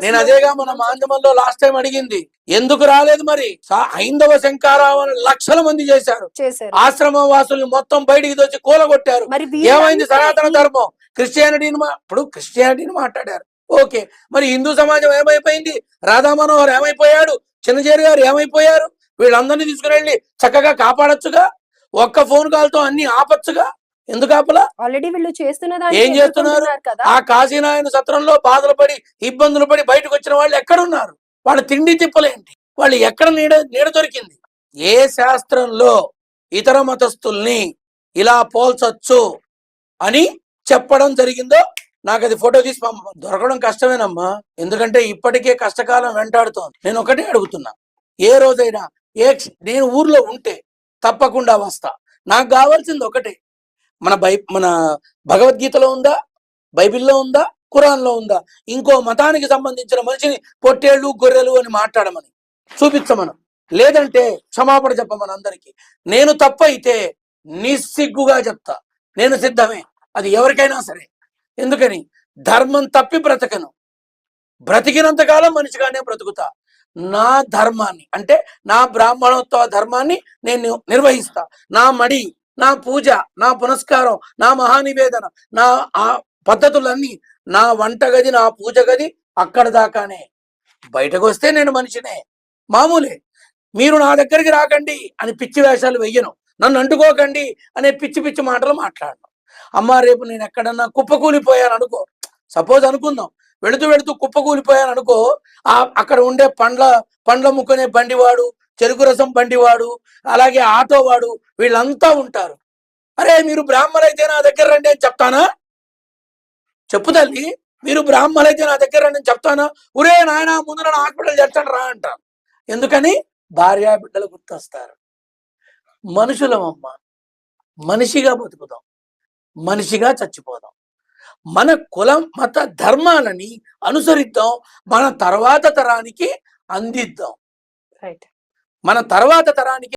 నేను అదేగా మన మాధ్యమంలో లాస్ట్ టైం అడిగింది, ఎందుకు రాలేదు మరి? హైందవ శంకారావం లక్షల మంది చేశారు, ఆశ్రమ వాసుల్ని మొత్తం బయటికి తెచ్చి కూలగొట్టారు. ఏమైంది సనాతన ధర్మం? ఇప్పుడు క్రిస్టియానిటీని మాట్లాడారు, ఓకే. మరి హిందూ సమాజం ఏమైపోయింది? రాధా మనోహర్ ఏమైపోయాడు? చిన్నజేరి గారు ఏమైపోయారు? వీళ్ళందరినీ తీసుకుని చక్కగా కాపాడొచ్చుగా, ఒక్క ఫోన్ కాల్ తో అన్ని ఆపచ్చుగా. ఎందుకు ఆపలా? ఆల్రెడీ వీళ్ళు ఏం చేస్తున్నారు? ఆ కాశీనాయన సత్రంలో బాధలు పడి ఇబ్బందులు పడి బయటకు వచ్చిన వాళ్ళు ఎక్కడున్నారు? వాళ్ళ తిండి తిప్పలేంటి? వాళ్ళు ఎక్కడ నీడ దొరికింది? ఏ శాస్త్రంలో ఇతర మతస్థుల్ని ఇలా పోల్చొచ్చు అని చెప్పడం జరిగిందో నాకు అది ఫోటో తీసి దొరకడం కష్టమేనమ్మా. ఎందుకంటే ఇప్పటికే కష్టకాలం వెంటాడుతోంది. నేను ఒకటే అడుగుతున్నా, ఏ రోజైనా నేను ఊర్లో ఉంటే తప్పకుండా వస్తా. నాకు కావాల్సింది ఒకటే, మన భగవద్గీతలో ఉందా, బైబిల్లో ఉందా, ఖురాన్లో ఉందా? ఇంకో మతానికి సంబంధించిన మనిషిని పొట్టేళ్ళు గొర్రెలు అని మాట్లాడమని చూపించమను, లేదంటే క్షమాపణ చెప్పమని అందరికీ. నేను తప్పైతే నిస్సిగ్గుగా చెప్తా, నేను సిద్ధమే, అది ఎవరికైనా సరే. ఎందుకని? ధర్మం తప్పి బ్రతకను, బ్రతికినంతకాలం మనిషిగానే బ్రతుకుతా. నా ధర్మాన్ని అంటే నా బ్రాహ్మణోత్సవ ధర్మాన్ని నేను నిర్వహిస్తా. నా మడి, నా పూజ, నా పునస్కారం, నా మహానివేదన, నా ఆ పద్ధతులన్నీ, నా వంటగది, నా పూజ గది అక్కడ దాకానే. బయటకు వస్తే నేను మనిషినే, మామూలే. మీరు నా దగ్గరికి రాకండి అని పిచ్చి వేషాలు వెయ్యను, నన్ను అంటుకోకండి అనే పిచ్చి పిచ్చి మాటలు మాట్లాడను. అమ్మ రేపు నేను ఎక్కడన్నా కుప్పకూలిపోయాను అనుకో, సపోజ్ అనుకుందాం, వెళుతూ వెళుతూ కుప్పకూలిపోయాను అనుకో, అక్కడ ఉండే పండ్ల ముక్కునే బండివాడు, చెరుకు రసం బండివాడు, అలాగే ఆటో వాడు, వీళ్ళంతా ఉంటారు. అరే మీరు బ్రాహ్మణులైతే నా దగ్గర రండి అని చెప్తానా? చెప్పు తల్లి, మీరు బ్రాహ్మణులైతే నా దగ్గర రండి అని చెప్తానా? ఒరే నాయన ముందు నన్ను హాస్పిటల్ చేర్చండి రా అంటాను. ఎందుకని? భార్యా బిడ్డలు గుర్తొస్తారు. మనుషులమమ్మ, మనిషిగా బతుకుదాం, మనిషిగా చచ్చిపోదాం. మన కులం మత ధర్మాలని అనుసరిద్దాం, మన తర్వాత తరానికి అందిద్దాం. మన తర్వాత తరానికి